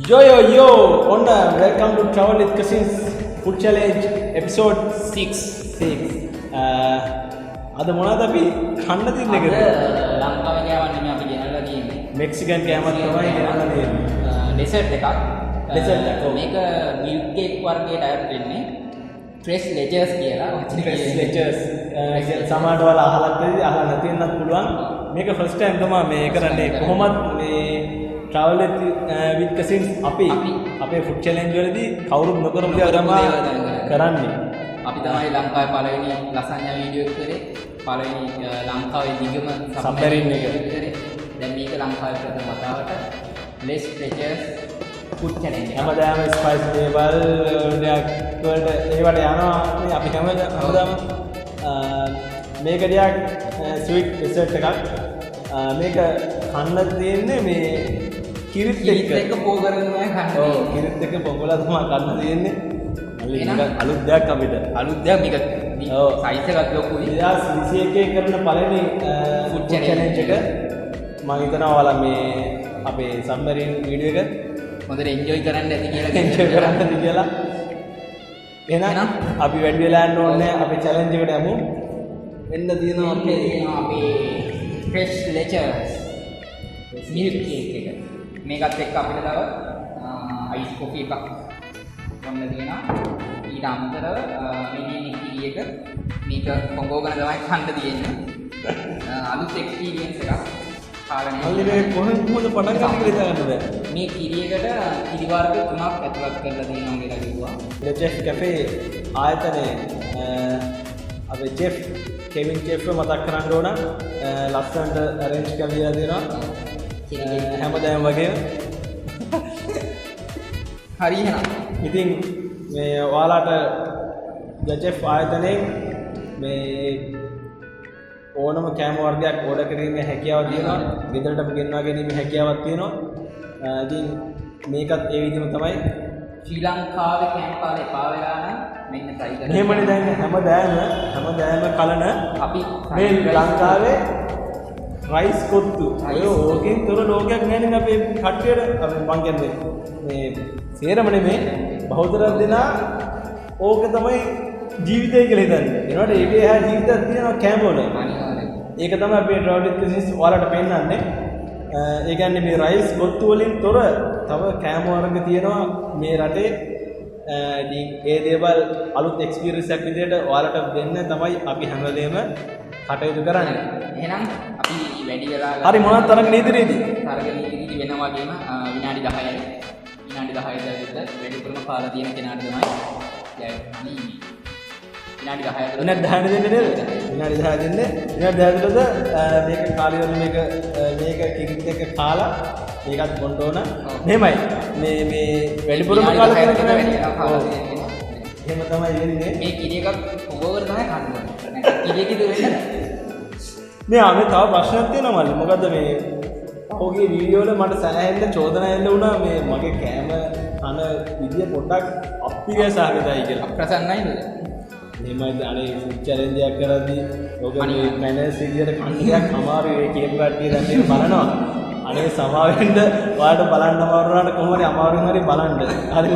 Yo, welcome to Travel with Cousins Food Challenge episode 6. අද මොනවද අපි කන්න තින්නේ අද ලංකාවේ කෑමක් නෙමෙයි අපි ගෙනල්ලා තියෙන්නේ. මෙක්සිකන් කෑමක් තමයි ගෙනල්ලා තියෙන්නේ. ඩෙසර්ට් එකක්. මේක මිල්ක් කේක් වර්ගයට අයත් වෙන්නේ. Tres Leches කියලා. Tres Leches. සමහරවල් අහලත් වෙයි අහලා නැති වෙන්නත් පුළුවන්. මේක first time තමයි මේ කරන්නේ. කොහොමද මේ travel with cousins අපේ food challenge වලදී කවුරුත් නොකරපු දේ තමයි කරන්නේ. අපි තමයි ලංකාවේ පළවෙනි ලසඤ්ඤා වීඩියෝ එක කරේ. පළවෙනි ලංකාවේ දිගම සබ්මරීන් එක කරේ. දැන් මේක ලංකාවේ ප්‍රථම වතාවට Tres Leches food challenge එක. හැමදාම ස්පයිස් දේවල් වලට ඒවට යනවා අපි හැමදාම මේක ටිකක් ස්වීට් ඩෙසර්ට් එකක්. මේක කන්න තියෙන්නේ මේ කිරිත් එක්ක පෝ කරගෙන කන්න. ඔව් කිරිත් එක්ක පොගලා තමයි කන්න තියෙන්නේ. අලුත් දෙයක් අපිට. අලුත් දෙයක් මේක සයිස් එකක් ලොකුයි. 2021 කරන පළවෙනි ෆුඩ් චැලෙන්ජ් එක මම හිතනවා ඔයාලා මේ අපේ සම්මරීන් වීඩියෝ එක හොඳට එන්ජොයි කරන්න ඇති කියලා. එහෙනම් අපි වැඩි වෙලා යන්න ඕනේ අපේ චැලෙන්ජ් එකට යමු. වෙන්න තියෙනවා අපේ Tres Leches milk cake එක. මේකත් එක්ක අපිට තව අයිස් කොෆි එකක් ගන්න තියෙනවා. ඊට අමතරව මේ කිරි එක මේක කොංගෝගෙන තමයි කන්න තියෙන්නේ. අලුත් එක්ස්පීරියන්ස් එකක්. මල්ලි මේ කොහොමද පටන් ගන්න කියලා හිතන්න බෑ. මේ කිරි එකට කිරි වර්ග 3ක් ඇතුළත් කරලා තියෙනවා කියලා කිව්වා. ලෙචෙෆ් කැෆේ ආයතනයේ අපේ චෙෆ් කෙවින් චෙෆ් මතක් කරන්න ඕන. ලස්සනට arrange කරලා දෙනවා. හැමදාම වගේ. හරි එහෙනම්. ඉතින් මේ ඔයාලට චෙෆ් ආයතනයේ මේ ඕනම කෑම වර්ගයක් ඕඩර් කිරීමේ හැකියාවක් තියෙනවා. ගෙදරට ගෙන්වා ගැනීමේ හැකියාවක් තියෙනවා. ඉතින් මේකත් ඒ විදිහම තමයි ශ්‍රී ලංකාවේ කෑම කාලේ පා වෙලා නම් මෙන්න try කරන්න. මෙහෙමනේ දැන් හැමදාම කලන අපි මේ ලංකාවේ රයිස් කොත්තු. ඕකෙන් තොර ලෝකයක් නැහැ නේ අපේ කට්ටියට. අපි මං කියන්නේ මේ සේරම නෙමේ බහුතර දෙනා ඕක තමයි ජීවිතය කියලා හිතන්නේ. ඒනකොට ඒකේ එහා ජීවිතයක් තියෙනවා කෑම වල. ඒක තමයි අපේ travel with cousins ඔයාලට පෙන්නන්නේ. ඒ කියන්නේ මේ රයිස් කොත්තු වලින් තොර තව කෑම වර්ග තියෙනවා මේ රටේ. ඉතින් ඒ දේවල් අලුත් එක්ස්පීරියන්ස් එකක් විදිහට ඔයාලට දෙන්න තමයි අපි හැමදේම කටයුතු කරන්නේ. එහෙනම් අපි වැඩි වෙලා හරි මොනවද තරග නීතිරීති? තරග නීතිරීති වෙනවා වගේම විනාඩි 10යි. විනාඩි 10යි දැරිට වැඩිපුරම කාලා තියෙන කෙනාට තමයි යන්නේ. විනාඩි 10කට විනාඩි 10 දෙන්නේ නේද? විනාඩි 10 දෙන්නේ. විනාඩි 10 තුළද මේක කාලය වල මේක කිරිත් එක කාලා මේකත් බොන්න ඕන. මෙහෙමයි. මේ වැඩිපුරම කාලා තියෙන කෙනා එහෙම තමයි වෙන්නේ. මේ කිරි එකක් ඔබවර තමයි කන්න ඕනේ. කිරි කිදු වෙන්නේ. මේ තව ප්‍රශ්නයක් තියෙනවා මල්ලි. මොකද්ද මේ ඔහුගේ වීඩියෝ වල මට සෑහෙන්න චෝදනා එන්න වුණා මේ මගේ කෑම කන විදිය පොඩ්ඩක් අප්පිරියසහගතයි කියලා. ප්‍රසන්නයි නේද? එහෙමයි අනේ ෆුඩ් චැලෙන්ජ් එකක් කරද්දී ඔක මේ මැනර්ස් විදියට කන්න ටිකක් අමාරුයි. ඒ කියපු කට්ටිය දැන් මේක බලනවා. අනේ සමාවෙන්න ඔයාලට බලන්න අමාරු වුණාට කොහොම හරි අමාරුවෙන් හරි බලන්න. හරිද?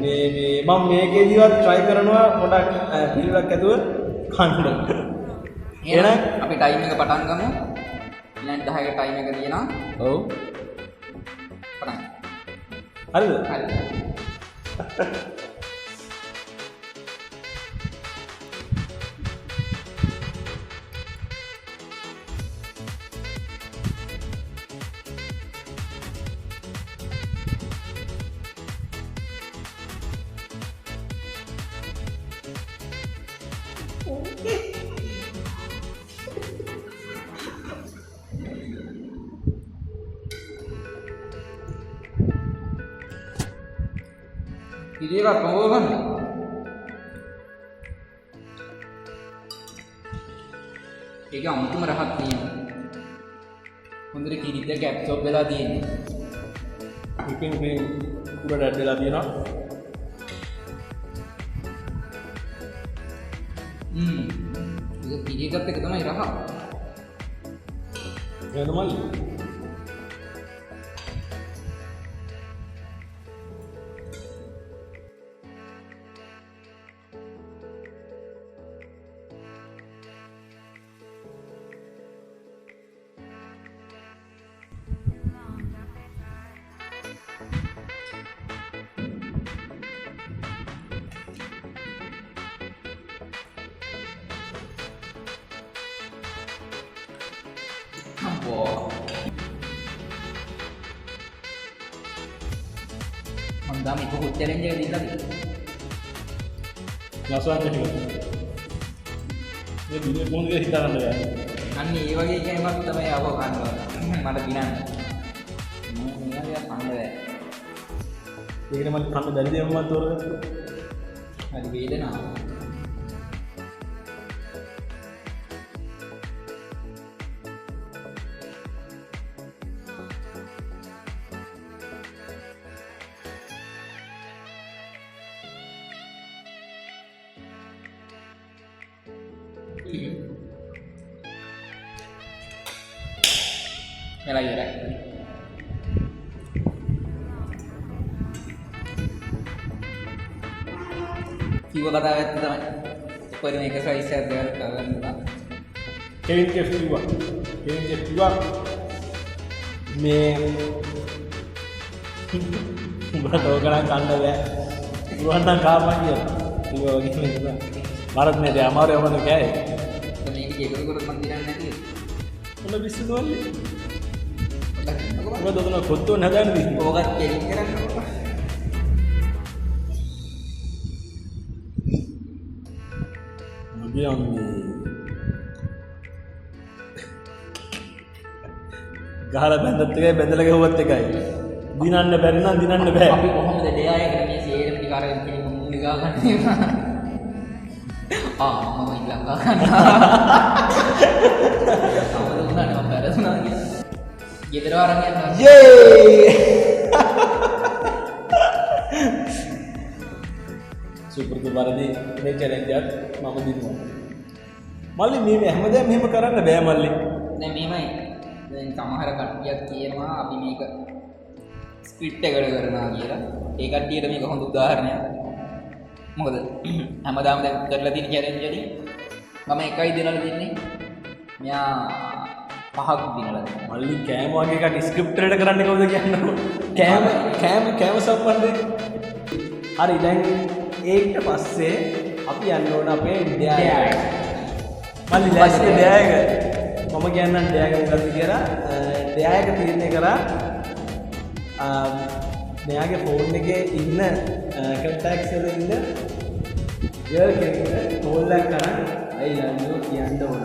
මේ මම මේකේදීවත් try කරනවා පොඩක් පිළිවෙලක් ඇතුව කන්න. එහෙනම් අපි ටයිම් එක පටන් ගමු. විනාඩි 10ක ටයිම් එක තියෙනවා. ඔව්. පටන්. හරිද? හරි. කිරි එකක් කොහොමද ගන්න? ඒක අමුතුම රහක් තියෙනවා. හොඳට කිරිත් එක ඇබ්සෝබ් වෙලා තියෙනවා. විපින් පුරට ඇඩ් වෙලා තියෙනවා. ඒක කිරි එකත් එක තමයි රහ. එහෙනම් මල්ලි Wow. Mangga itu challenge එක දීලා ලස්සනට ටික. මේ බිනේ ෆෝන් එක හිතාගන්න බෑ. අන්න ඒ වගේ කෑමක් තමයි අව කන්න ඕන. මට දිනන්න. මොනියද කන්න බෑ. ඒකට මම කන්න බැරි දේ මම තෝරගත්තා. හරි වේදනාව. Yang lagi ada. Kiwa kata itu teman. Pada mereka saya share kawan. Kevin Jeff juga. Me Berapa orang kanda ya? Bukan kapa dia. Kiwa begini juga. Marat में dia हमारे वाले क्या है? तो नहीं कि ये कोई मंदिर नहीं है. उन्हें विश्व वाले. वो तो ना खुद तो नजर नहीं. वो का केलिंग करा. अभी हम ගහලා බැඳත් එකයි බැඳලා ගහුවත් එකයි. දිනන්න බැරි නම් දිනන්න බෑ. අපි කොහොමද දෙයායකට මේ සේරම ටික අරගෙන කෙනෙක් මුණ ගා ගන්න. මම ඉල්ලංගා ගන්නවා. අවුල උනානේ මම බැරසුනා කියලා. ගෙදර වරන් යනවා. යේ! සුපර් දුබාරදී මේ චැලෙන්ජ් එක මම දිනුවා. මල්ලි මේ හැමදාම මෙහෙම කරන්න බෑ මල්ලි. දැන් මෙහෙමයි. දැන් සමහර කට්ටියක් කියනවා අපි මේක ස්ක්‍රිප්ට් එකට කරනවා කියලා. ඒ කට්ටියට මේක හොඳ උදාහරණයක්. මොකද හැමදාම දැන් කරලා තියෙන චැලෙන්ජ් එකේ මම එකයි දෙනලා දෙන්නේ. මෙයා පහක් දිනලා දෙනවා. මල්ලි කෑම වගේ එකක් ස්ක්‍රිප්ට් එකට කරන්නේ කොහොමද කියන්නේ? කෑම සම්බන්ධයෙන්. හරි දැන් ඒකට පස්සේ අපි යන්න ඕන අපේ ඩයග්‍රෑම්. මල්ලි ලෑස්ති ඩයග්‍රෑම්. මම කියන්නම් ඩයග්‍රෑම් මොකක්ද කියලා. ඩයග්‍රෑම් තීරණය කරා මෙයාගේ ෆෝන් එකේ ඉන්න කන්ටැක්ට්ස් වල ඉන්න ගර්ල් කෙනෙක්ට කෝල් එකක් කරන් I love you කියන්න ඕන.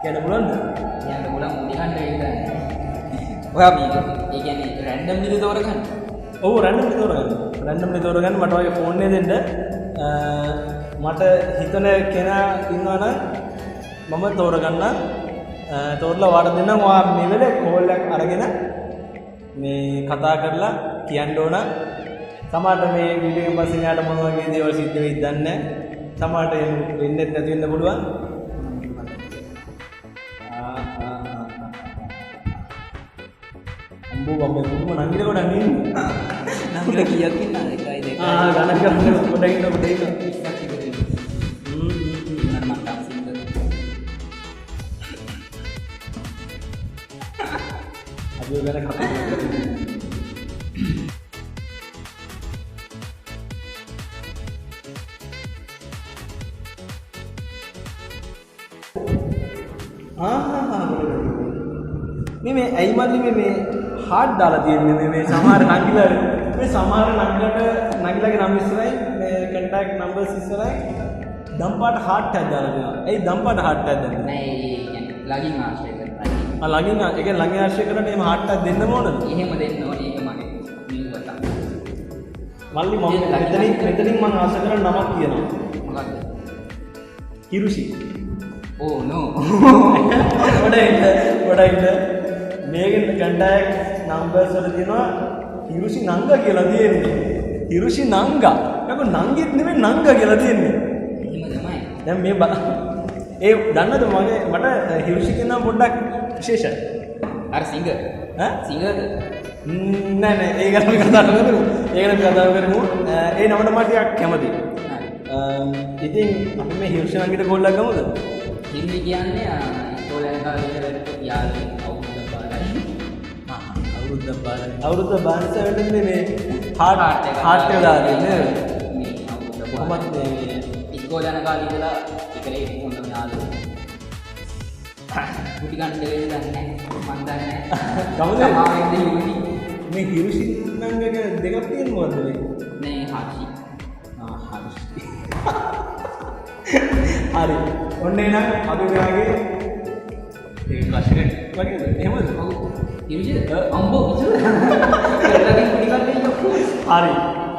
කියන්න පුළුවන්ද? කියන්න පුළුවන් මුලින්ම විතරයි. ඔයා මේක ඒ කියන්නේ රැන්ඩම්ලි තෝරගන්න. ඔව් රැන්ඩම්ලි තෝරගන්න. මට ඔය ෆෝන් එක දෙන්න. මට හිතන කෙනා ඉන්නවා නම් මම තෝරගන්න. තෝරලා වාට දෙන්නම්. ඔයා මේ වෙලේ කෝල් එකක් අරගෙන මේ කතා කරලා කියන්න ඕන. සමහරට මේ වීඩියෝ එකෙන් පස්සේ යාට මොන වගේ දේවල් සිද්ධ වෙයිද දන්නේ නැහැ. සමහරට වෙන්නේ නැති වෙන්න පුළුවන්. අම්බෝ බම්බේ කොහොම නංගිල කොට නංගින්නේ. නංගිල කීයක් ඉන්නවද? 1 2 ගණන් කරන්න පොඩ්ඩක් ඉන්න. අපි ගැන කතා කරමු. මේ ඇයි මල්ලි මේ හાર્ට් දාලා තියෙන්නේ මේ සමහර නංගිලගේ නම් ඉස්සරයි මේ කන්ටැක්ට් නම්බර්ස් ඉස්සරයි දම්පාට හાર્ට් එකක් දාලා දෙනවා. ඇයි දම්පාට හાર્ට් එකක් දාන්නේ? නෑ ඒ කියන්නේ ලගින් ආශ්‍රය කරනවා. ලගින් ඒ කියන්නේ ලගින් ආශ්‍රය කරලා එහෙම හાર્ට් එකක් දෙන්න ඕනද? එහෙම දෙන්න ඕනේ. ඒක මගේ නියුවට. මල්ලි මම මෙතනින් මම ආශ කරන නමක් කියනවා. මොකක්ද? හිරුෂි. Oh no. පොඩ්ඩක් මේකෙන් කන්ටැක්ට් නම්බර්ස් වල තියෙනවා හිරුෂි නංගා කියලා තියෙන්නේ. හිරුෂි නංගා. ඒක නංගිත් නෙමෙයි නංගා කියලා තියෙන්නේ. එහෙම තමයි. දැන් මේ ඒ දන්නද මට හිරුෂි කියන නම පොඩ්ඩක් විශේෂයි. අර සිංගර්. සිංගර්ද? නෑ ඒක ගැන කතා කරමු. ඒ නමට මට ටිකක් කැමතියි. ඉතින් අපි මේ හිරුෂි නංගිට කෝල් එකක් ගමුද? හින්දි කියන්නේ ඉස්කෝලේ යන කාලේ යාළුවෝ අවුරුද්ද බානස වෙන්නේ මේ හાર્ට් එක දාන්නේ නේද? මේ අවුරුද්ද කොහොමද මේ ඉස්කෝලේ යන කාලේ ඉඳලා එකලේ හොඳම යාළුවෝ. කුටි ගන්න වෙන්නේ නැහැ. මන් දන්නේ නැහැ. කවුද? සමාවෙන්ද හිරුසි. මේ හිරුසි නංගක දෙකක් තියෙන මොකද්ද මේ? නේ හර්ෂි. හරි. හරි. ඔන්න එහෙනම් අපි මෙයාගේ ඒ ප්‍රශ්නේ වගේද? එහෙමද? ඔව්. හිරුසිද? අම්බෝ ඉතින්. කරලාගෙන කුටි ගන්න ඉන්නකො. හරි.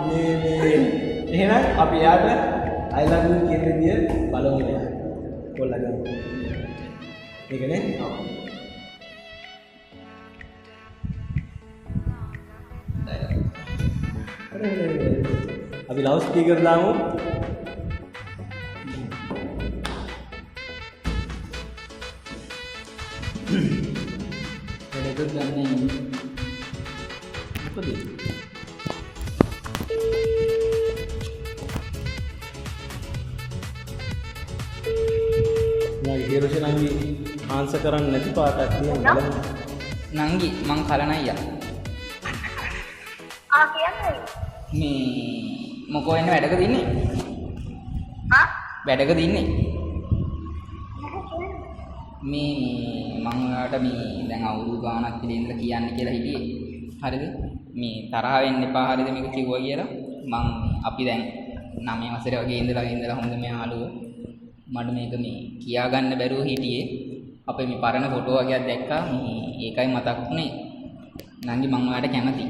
මේ එහෙනම් අපි යාට I love you කියන විදිය බලමු නේද? කොල්ලගෙන. ඒකනේ. ඔව්. අපි ලවුඩ් ස්පීකර් දාමු. ඒක ගන්නේ. මොකද? මගේ හිරුසි නංගි ආන්සර් කරන්නේ නැති පාටක් තියෙනවා. නංගි මං කලන අයියා. කියන්නේ මේ මොකෝ එන්න වැඩකද ඉන්නේ? වැඩකද ඉන්නේ? මේ මම ඔයාලට මේ දැන් අවුරුදු ගාණක් ඉඳලා කියන්න කියලා හිටියේ. හරිද? මේ තරහ වෙන්න එපා හරිද මේක කිව්වා කියලා. මං අපි දැන් 9 වසරේ වගේ ඉඳලා හොඳ මේ ආලුව. මට මේක මේ කියා ගන්න බැරුව හිටියේ. අපේ මේ පරණ ෆොටෝ වගේක් දැක්කා. මේ ඒකයි මතක් වුනේ. නංගි මං ඔයාලට කැමතියි.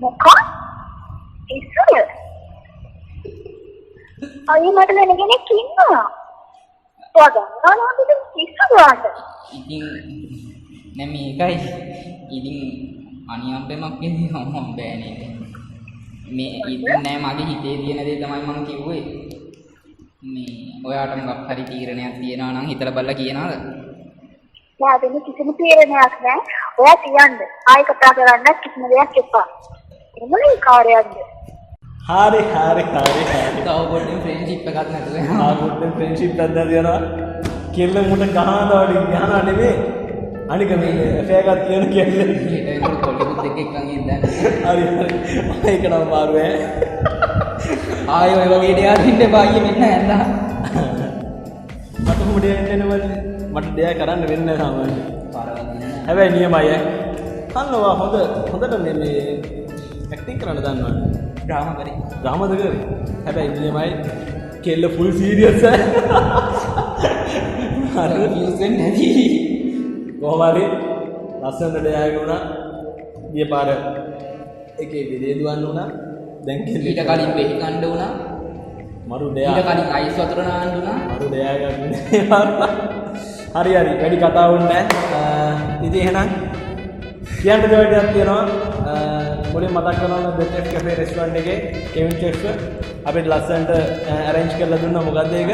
මොකක්ද? ඉස්සර අයිය මට වෙන කෙනෙක් ඉන්නවා. ඔයාලා ඉස්සරහට. ඉතින් නෑ මේකයි. ඉතින් අනියම්පෙමක් කියන්නේ මම බෑනේ. මේ ඉතින් නෑ මගේ හිතේ තියෙන දේ තමයි මම කිව්වේ. මේ ඔයාට මොකක් හරි තීරණයක් තියෙනවා නම් හිතලා බලලා කියනවාද? නෑ දෙන්න කිසිම තීරණයක් නෑ. ඔයා කියන්න. ආයෙ කතා කරන්න කිසිම දෙයක් එපා. එමුනේ කාර්යයක්ද? හරි. තව පොඩ්ඩක් ෆ්‍රෙන්ඩ්ෂිප් එකක් නැතුව. පොඩ්ඩක් ෆ්‍රෙන්ඩ්ෂිප් එකක් දාලා කෙල්ල මුට ගහනවා වගේ ගහනවා නෙමෙයි. අනික මේ ඇෆෙයාර් එකක් තියෙන කෙල්ල. ඊට එනකොට කොල්ලෙකුත් එක්කන් ඉඳන්. හරි. ඒක නම් මාරු ඈ. ආයෙ ඔය වගේ දෙයක් ඉන්න එපා අයියේ මෙන්න ඇඳලා. මට කොහොමද එන්නවද? මට දෙයක් කරන්න වෙන්නේ නැහැ සාමාන්‍යයෙන්. පාරවල් නෑ. හැබැයි නියමයි ඈ. කන්නවා හොඳට මේ ඇක්ටිං කරන්න දන්නවා. ඩ්‍රාමා කරේ. ඩ්‍රාමාද කරේ. හැබැයි නියමයි කෙල්ල ෆුල් සීරියස් ඈ. අර views වෙන්නේ නැති. කොහොම හරි ලස්සනට දෙයක් වුණා. ගිය පාර එකේ විදේ දුවන්න වුණා. දැන් කෙල්ල ඊට කලින් වෙහි කණ්ඩ වුණා. මරු දෙයක්. ඊට කලින් අයිස් වතුර නාන්න වුණා. මරු දෙයක් හරි වැඩි කතා වුණේ නැහැ. ඉතින් එහෙනම් කියන්න දෙයක් තියෙනවා. මුලින් මතක් කරනවා බෙට් කැෆේ රෙස්ටුරන්ට් එකේ කෙවින් චෙෆ් අපිට ලස්සනට arrange කරලා දුන්නා. මොකද්ද ඒක?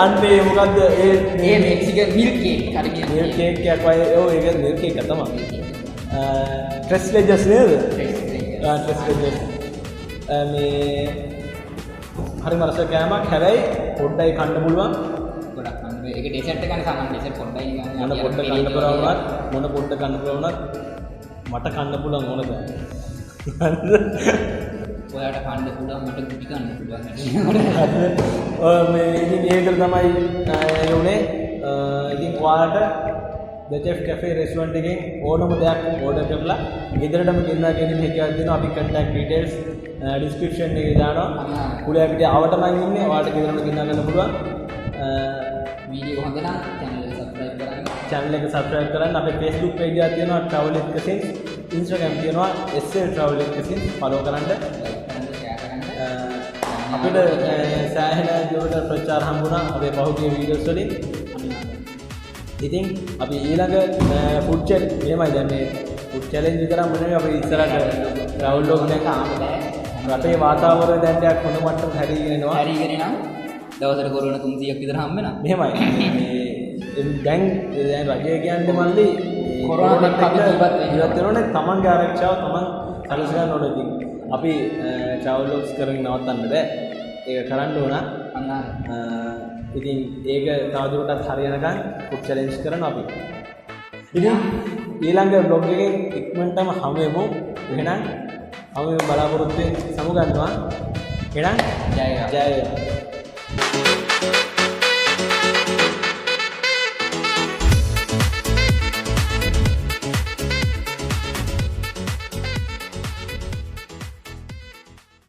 අන්නේ මොකද්ද ඒ මෙක්සිකන් මිල්ක් කේක් හරි මිල්ක් කේක් එකක් වගේ. ඔව් ඒක මිල්ක් කේක් එක තමයි. Tres Leches නේද? Tres Leches. මේ හරිම රස කෑමක්. හැබැයි පොඩ්ඩයි කන්න පුළුවන්. ගොඩක් කන්න. ඒක ඩෙසර්ට් එකනේ සාමාන්‍ය ඩෙසර්ට් පොඩ්ඩයි නිකන්. මොන පොඩ්ඩ කන්න පුළුවන් මොන පොඩ්ඩ කන්න පුළුවන් මට කන්න පුළුවන් ඕනද? ඔයාලට කන්න පුළුවන් මට කුටි කන්න පුළුවන්. මේ ඉතින් ඒකල තමයි උනේ. ඉතින් ඔයාලට The Chef Cafe restaurant එකෙන් ඕනම දෙයක් ඕඩර් කරලා ගෙදරටම ගෙන්නලා ගෙනින්න හැකියාවක් දෙනවා. අපි contact details description එකේ දානවා. කුලියාපිටිය ආවටම ඉන්නේ. ඔයාලට ගෙදරටම ගෙන්නලා ගන්න පුළුවන්. වීඩියෝ හොඳ නම් channel එක subscribe කරන්න. channel එක subscribe කරන්න. අපේ Facebook page එක තියෙනවා travel එකකින්. Instagram තියෙනවා SL travel එකකින් follow කරන්න. අපිට සෑහෙන දුරට ප්‍රචාර හම්බුණා අපේ පහුගිය වීඩියෝස් වලින්. ඉතින් අපි ඊළඟ ෆුඩ් චැලෙන්ජ් මෙහෙමයි දැන් මේ ෆුඩ් චැලෙන්ජ් විතරක් නෙමෙයි අපි ඉස්සරහට ට්‍රැවල් ලොග් එකක් රටේ වාතාවරණය දැන් ටිකක් හොඳ මට්ටමට හැරීගෙන එනවා. හැරීගෙන නම් දවසට කොරෝන 300ක් විතර හම්බ වෙනවා. මෙහෙමයි. දැන් රජය කියන්නේ මල්ලි කොරෝනාත් එක්ක අපි ජීවත් වෙනෝනේ තමන්ගේ ආරක්ෂාව තමන් සැලස ගන්න ඕනේ. ඉතින් අපි ට්‍රැවල් ලොග්ස් කරගෙන නවත්තන්න බෑ. ඒක කරන්න ඕන. ඉතින් ඒක තවදුරටත් හරියනකම් ෆුඩ් චැලෙන්ජ් කරනවා අපි. ඉතින් ඊළඟ බ්ලොග් එකෙන් ඉක්මනටම හමු වෙමු. එහෙනම් හමු වෙමු බලාපොරොත්තු වෙන සමු ගන්නවා. එහෙනම් ජය වේවා. Thank you.